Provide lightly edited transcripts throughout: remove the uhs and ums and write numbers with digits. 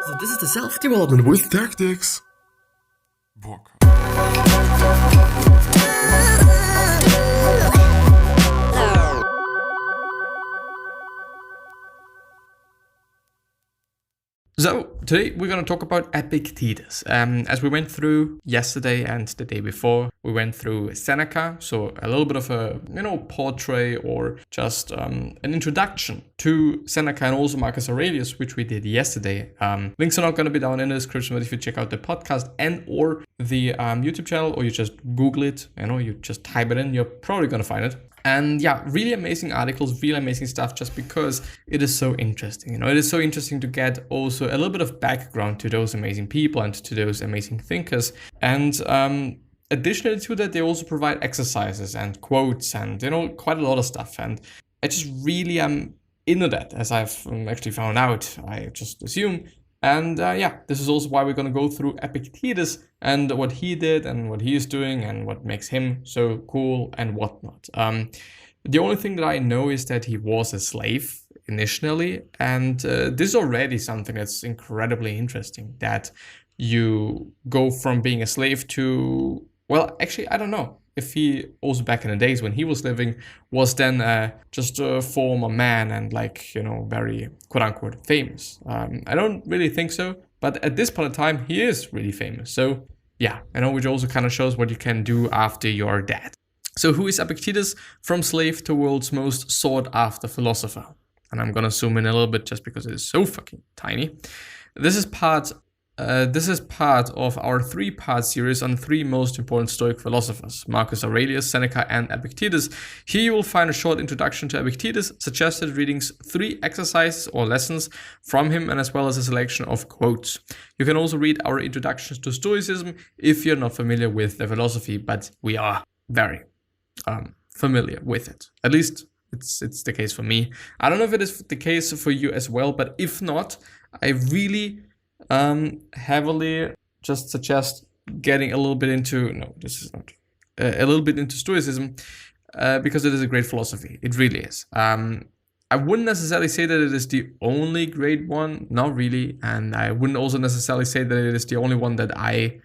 So this is the self-development with tactics. Book. So, today we're going to talk about Epictetus. As we went through yesterday and the day before, we went through Seneca, so a little bit of a, portrait or just an introduction to Seneca and also Marcus Aurelius, which we did yesterday. Links are not going to be down in the description, but if you check out the podcast and or the YouTube channel, or you just Google it, you just type it in, you're probably going to find it. And yeah, really amazing articles, really amazing stuff, just because it is so interesting. It is so interesting to get also a little bit of background to those amazing people and to those amazing thinkers. And additionally to that, they also provide exercises and quotes and, quite a lot of stuff. And I just really am into that, as I've actually found out, I just assume. And this is also why we're going to go through Epictetus and what he did and what he is doing and what makes him so cool and whatnot. The only thing that I know is that he was a slave initially, and this is already something that's incredibly interesting, that you go from being a slave to, well, actually, I don't know if he also back in the days when he was living was then just a former man and very quote unquote famous. I don't really think so, but at this point in time he is really famous. So yeah, which also kind of shows what you can do after you're dead. So who is Epictetus? From slave to world's most sought after philosopher. And I'm gonna zoom in a little bit just because it is so fucking tiny. This is part of our 3-part series on 3 most important Stoic philosophers, Marcus Aurelius, Seneca, and Epictetus. Here you will find a short introduction to Epictetus, suggested readings, 3 exercises or lessons from him, and as well as a selection of quotes. You can also read our introductions to Stoicism if you're not familiar with the philosophy, but we are very familiar with it. At least it's the case for me. I don't know if it is the case for you as well, but if not, I really heavily just suggest getting a little bit into, a little bit into Stoicism, because it is a great philosophy. It really is. I wouldn't necessarily say that it is the only great one, not really, and I wouldn't also necessarily say that it is the only one that I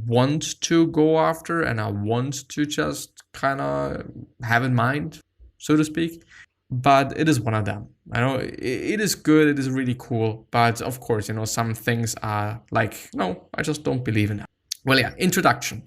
want to go after and I want to just kind of have in mind, so to speak. But it is one of them. I know it is good, it is really cool, but of course, some things are like, no, I just don't believe in that. Well, yeah, introduction.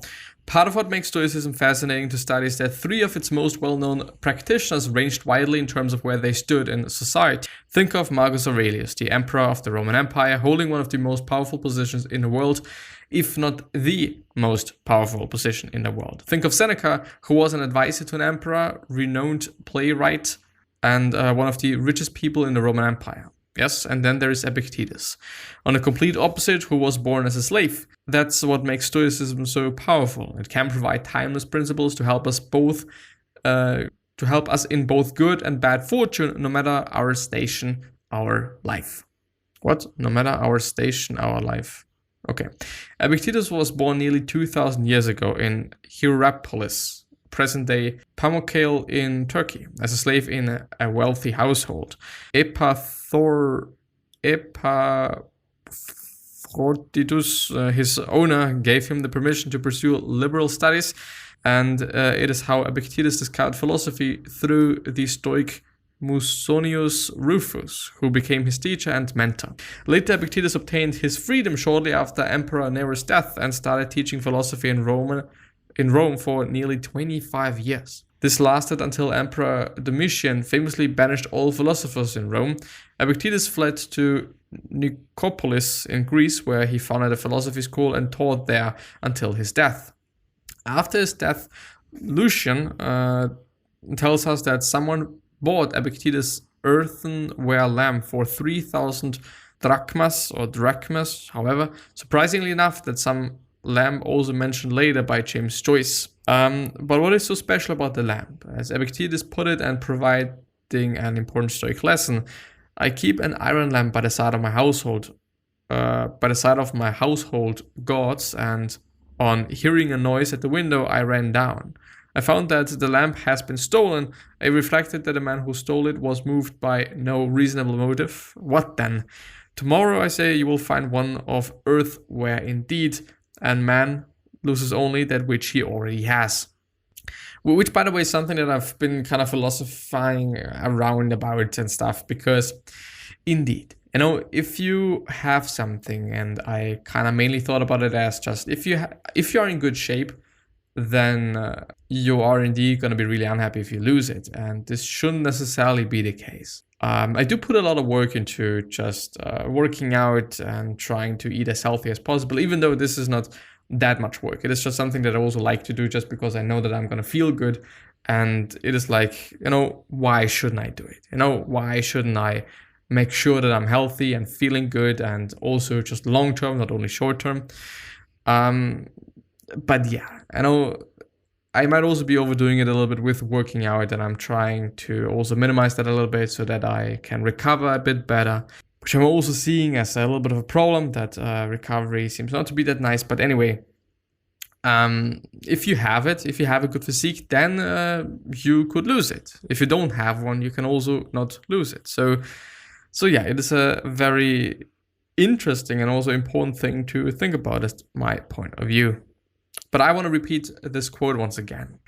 Part of what makes Stoicism fascinating to study is that 3 of its most well-known practitioners ranged widely in terms of where they stood in society. Think of Marcus Aurelius, the emperor of the Roman Empire, holding one of the most powerful positions in the world, if not the most powerful position in the world. Think of Seneca, who was an advisor to an emperor, renowned playwright, and one of the richest people in the Roman Empire. Yes, and then there is Epictetus, on the complete opposite, who was born as a slave. That's what makes Stoicism so powerful. It can provide timeless principles to help us in both good and bad fortune, no matter our station, our life. What? No matter our station, our life. Okay. Epictetus was born nearly 2,000 years ago in Hierapolis, present-day Pamukkale in Turkey, as a slave in a wealthy household. Epaphroditus, his owner, gave him the permission to pursue liberal studies, and it is how Epictetus discovered philosophy through the Stoic Musonius Rufus, who became his teacher and mentor. Later, Epictetus obtained his freedom shortly after Emperor Nero's death and started teaching philosophy in Rome for nearly 25 years. This lasted until Emperor Domitian famously banished all philosophers in Rome. Epictetus fled to Nicopolis in Greece, where he founded a philosophy school and taught there until his death. After his death, Lucian tells us that someone bought Epictetus' earthenware lamp for 3,000 drachmas, however, surprisingly enough, that some lamp also mentioned later by James Joyce. But what is so special about the lamp? As Epictetus put it, and providing an important Stoic lesson, I keep an iron lamp by the side of my household gods, and on hearing a noise at the window, I ran down. I found that the lamp has been stolen. I reflected that the man who stole it was moved by no reasonable motive. What then? Tomorrow, I say, you will find one of earth where indeed, and man loses only that which he already has. Which, by the way, is something that I've been kind of philosophizing around about and stuff, because indeed, if you have something, and I kind of mainly thought about it as just if you are in good shape, then you are indeed going to be really unhappy if you lose it. And this shouldn't necessarily be the case. I do put a lot of work into just working out and trying to eat as healthy as possible, even though this is not that much work. It is just something that I also like to do just because I know that I'm going to feel good. And it is like, why shouldn't I do it? Why shouldn't I make sure that I'm healthy and feeling good, and also just long term, not only short term? But yeah, I might also be overdoing it a little bit with working out, and I'm trying to also minimize that a little bit so that I can recover a bit better, which I'm also seeing as a little bit of a problem, that recovery seems not to be that nice. But anyway, if you have a good physique, then you could lose it. If you don't have one, you can also not lose it. So yeah, it is a very interesting and also important thing to think about, as my point of view. But I want to repeat this quote once again.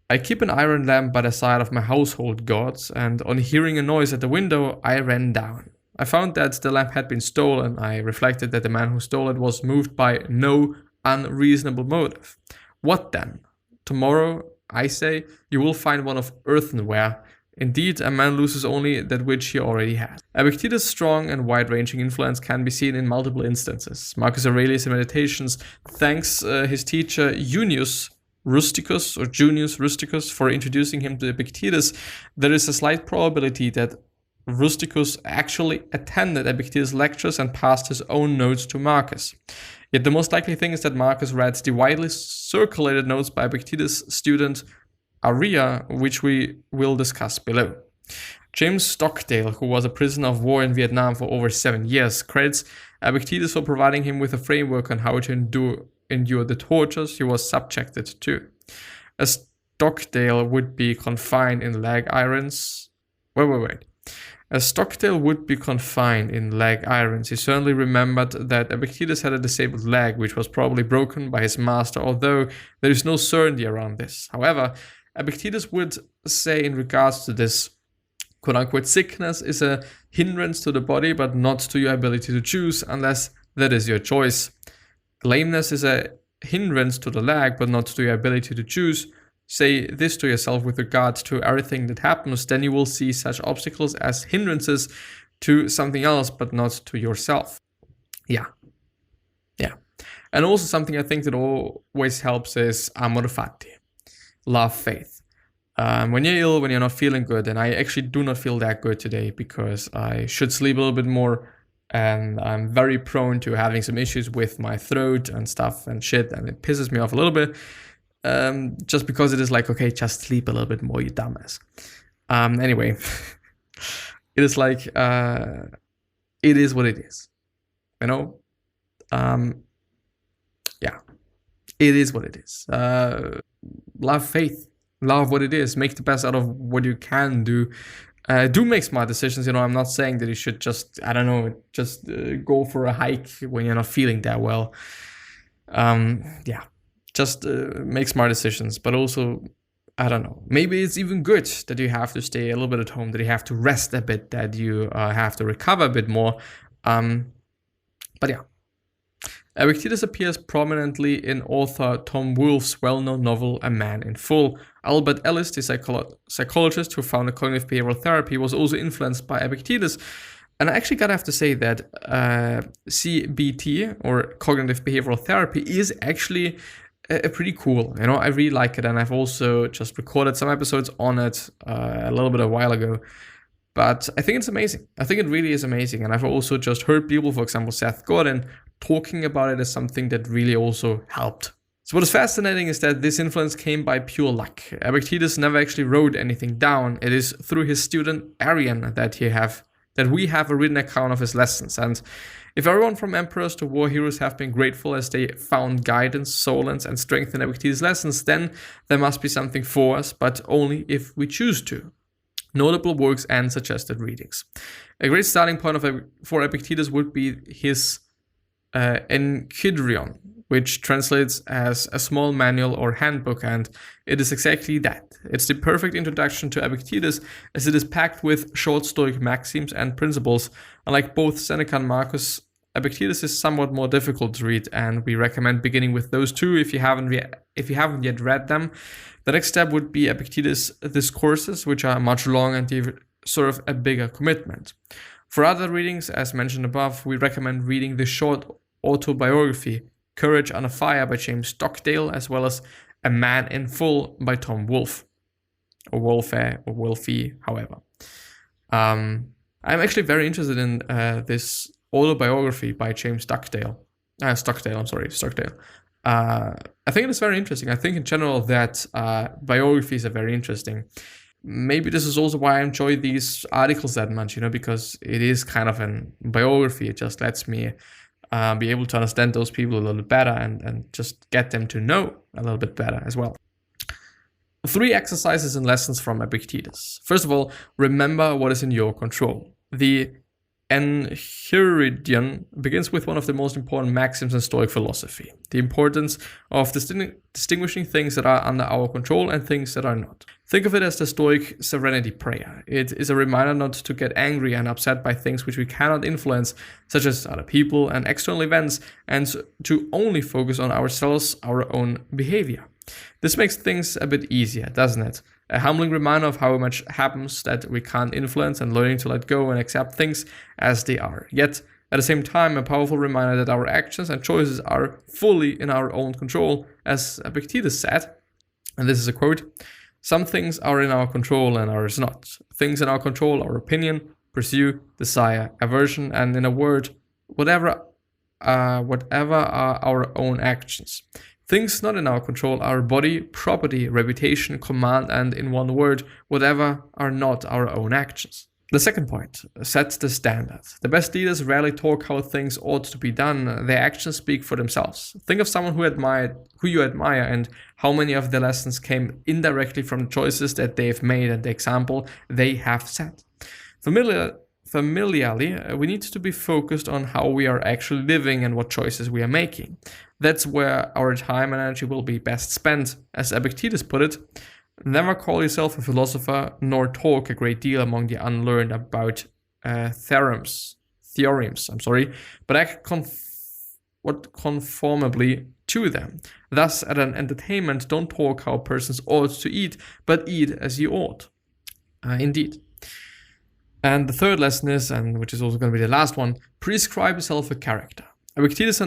I keep an iron lamp by the side of my household gods, and on hearing a noise at the window, I ran down. I found that the lamp had been stolen. I reflected that the man who stole it was moved by no unreasonable motive. What then? Tomorrow, I say, you will find one of earthenware. Indeed, a man loses only that which he already has. Epictetus' strong and wide-ranging influence can be seen in multiple instances. Marcus Aurelius in Meditations thanks his teacher Junius Rusticus for introducing him to Epictetus. There is a slight probability that Rusticus actually attended Epictetus' lectures and passed his own notes to Marcus. Yet the most likely thing is that Marcus read the widely circulated notes by Epictetus' student Aria, which we will discuss below. James Stockdale, who was a prisoner of war in Vietnam for over 7 years, credits Epictetus for providing him with a framework on how to endure the tortures he was subjected to. A Stockdale would be confined in leg irons. As Stockdale would be confined in leg irons, he certainly remembered that Epictetus had a disabled leg, which was probably broken by his master, although there is no certainty around this. However, Epictetus would say in regards to this, quote-unquote, sickness is a hindrance to the body, but not to your ability to choose, unless that is your choice. Lameness is a hindrance to the leg, but not to your ability to choose. Say this to yourself with regard to everything that happens, then you will see such obstacles as hindrances to something else, but not to yourself. Yeah. And also something I think that always helps is amor fati. Love faith. When you're ill, when you're not feeling good, and I actually do not feel that good today because I should sleep a little bit more, and I'm very prone to having some issues with my throat and stuff and shit, and it pisses me off a little bit, just because it is like, okay, just sleep a little bit more, you dumbass. Anyway, it is like, it is what it is, yeah, it is what it is. Love faith, love what it is, make the best out of what you can do. Do make smart decisions. I'm not saying that you should just, go for a hike when you're not feeling that well. Just make smart decisions, but also, maybe it's even good that you have to stay a little bit at home, that you have to rest a bit, that you have to recover a bit more. But yeah. Epictetus appears prominently in author Tom Wolfe's well-known novel A Man in Full. Albert Ellis, the psychologist who founded cognitive behavioral therapy, was also influenced by Epictetus. And I actually gotta have to say that CBT, or cognitive behavioral therapy, is actually pretty cool. I really like it, and I've also just recorded some episodes on it a little bit a while ago. But I think it's amazing. I think it really is amazing. And I've also just heard people, for example, Seth Godin, talking about it as something that really also helped. So what is fascinating is that this influence came by pure luck. Epictetus never actually wrote anything down. It is through his student Arrian that we have a written account of his lessons. And if everyone from emperors to war heroes have been grateful as they found guidance, solace, and strength in Epictetus' lessons, then there must be something for us, but only if we choose to. notable works and suggested readings. A great starting point for Epictetus would be his Enchiridion, which translates as a small manual or handbook, and it is exactly that. It's the perfect introduction to Epictetus, as it is packed with short Stoic maxims and principles. Unlike both Seneca and Marcus, Epictetus is somewhat more difficult to read, and we recommend beginning with those two if you haven't yet read them. The next step would be Epictetus' discourses, which are much longer and sort of a bigger commitment. For other readings, as mentioned above, we recommend reading the short autobiography Courage Under Fire by James Stockdale, as well as A Man in Full by Tom Wolfe, or Wolfe, or Wolfe, however. I'm actually very interested in this autobiography by James Stockdale. I think it's very interesting. I think in general that biographies are very interesting. Maybe this is also why I enjoy these articles that much, because it is kind of a biography. It just lets me be able to understand those people a little bit better and just get them to know a little bit better as well. 3 exercises and lessons from Epictetus. First of all, remember what is in your control. The Enchiridion begins with one of the most important maxims in Stoic philosophy: the importance of distinguishing things that are under our control and things that are not. Think of it as the Stoic serenity prayer. It is a reminder not to get angry and upset by things which we cannot influence, such as other people and external events, and to only focus on ourselves, our own behavior. This makes things a bit easier, doesn't it? A humbling reminder of how much happens that we can't influence, and learning to let go and accept things as they are. Yet, at the same time, a powerful reminder that our actions and choices are fully in our own control, as Epictetus said, and this is a quote: "Some things are in our control and others not. Things in our control are opinion, pursuit, desire, aversion, and in a word, whatever are our own actions. Things not in our control are body, property, reputation, command, and in one word, whatever are not our own actions." The second point, set the standard. The best leaders rarely talk how things ought to be done. Their actions speak for themselves. Think of someone who you admire, and how many of their lessons came indirectly from the choices that they've made and the example they have set. Familiarly, we need to be focused on how we are actually living and what choices we are making. That's where our time and energy will be best spent. As Epictetus put it, never call yourself a philosopher, nor talk a great deal among the unlearned about theorems, but act conformably to them. Thus, at an entertainment, don't talk how persons ought to eat, but eat as you ought. Indeed. And the third lesson is, and which is also going to be the last one, prescribe yourself a character. Epictetus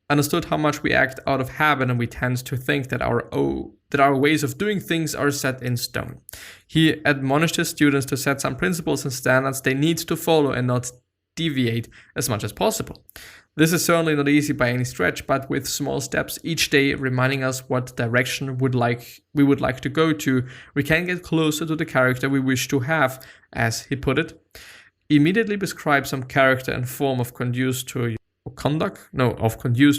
understood how much we act out of habit, and we tend to think that our ways of doing things are set in stone. He admonished his students to set some principles and standards they need to follow and not deviate as much as possible. This is certainly not easy by any stretch, but with small steps each day reminding us what direction we would like to go to, we can get closer to the character we wish to have, as he put it. Immediately prescribe some character and form of conduce to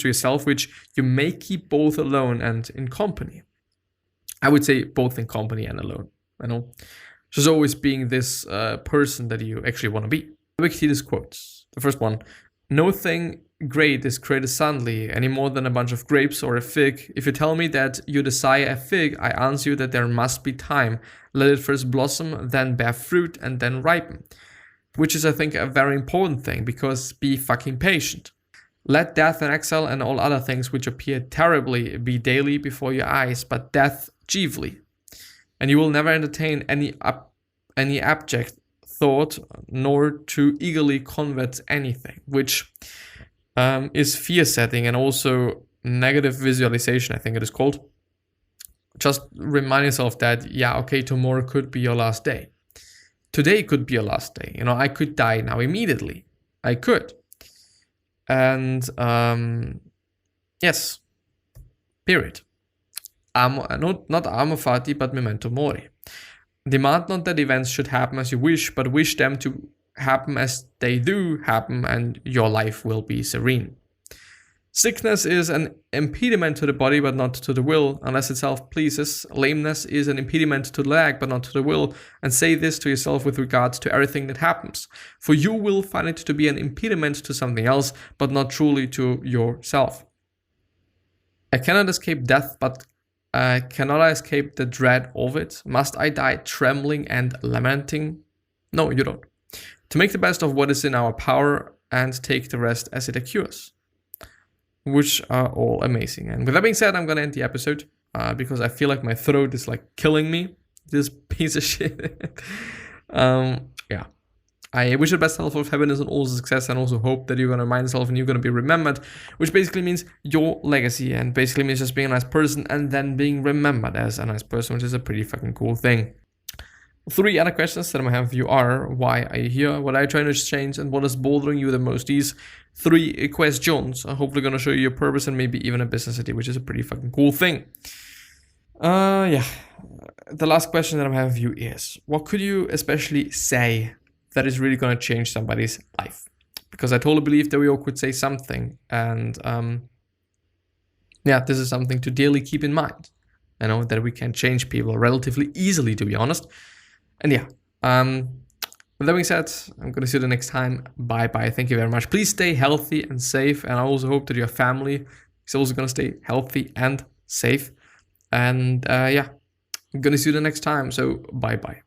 yourself, which you may keep both alone and in company. I would say both in company and alone. Just always being this person that you actually want to be. Epictetus quotes. The first one: "No thing great is created suddenly, any more than a bunch of grapes or a fig. If you tell me that you desire a fig, I answer you that there must be time. Let it first blossom, then bear fruit, and then ripen." Which is, I think, a very important thing, because be fucking patient. Let death and exile and all other things which appear terribly be daily before your eyes, but death chiefly. And you will never entertain any abject thought, nor too eagerly convert anything, which is fear setting and also negative visualization, I think it is called. Just remind yourself that, tomorrow could be your last day. Today could be your last day. I could die now immediately. I could. And yes, period. Not amor fati, but memento mori. Demand not that events should happen as you wish, but wish them to happen as they do happen, and your life will be serene. Sickness is an impediment to the body, but not to the will, unless itself pleases. Lameness is an impediment to the leg, but not to the will. And say this to yourself with regards to everything that happens. For you will find it to be an impediment to something else, but not truly to yourself. I cannot escape death, but cannot I escape the dread of it? Must I die trembling and lamenting? No, you don't. To make the best of what is in our power and take the rest as it occurs. Which are all amazing. And with that being said, I'm gonna end the episode because I feel like my throat is like killing me. This piece of shit. Yeah. I wish you the best health of happiness and also success, and also hope that you're gonna remind yourself and you're gonna be remembered, which basically means your legacy, and basically means just being a nice person and then being remembered as a nice person, which is a pretty fucking cool thing. 3 other questions that I'm gonna have for you are: why are you here? What are you trying to change? And what is bothering you the most? These 3 questions are hopefully gonna show you your purpose and maybe even a business idea, which is a pretty fucking cool thing. Yeah. The last question that I'm having for you is: what could you especially say that is really gonna change somebody's life? Because I totally believe that we all could say something, and yeah, this is something to daily keep in mind. I know that we can change people relatively easily, to be honest. And yeah, with that being said, I'm going to see you the next time. Bye-bye. Thank you very much. Please stay healthy and safe. And I also hope that your family is also going to stay healthy and safe. And yeah, I'm going to see you the next time. So bye-bye.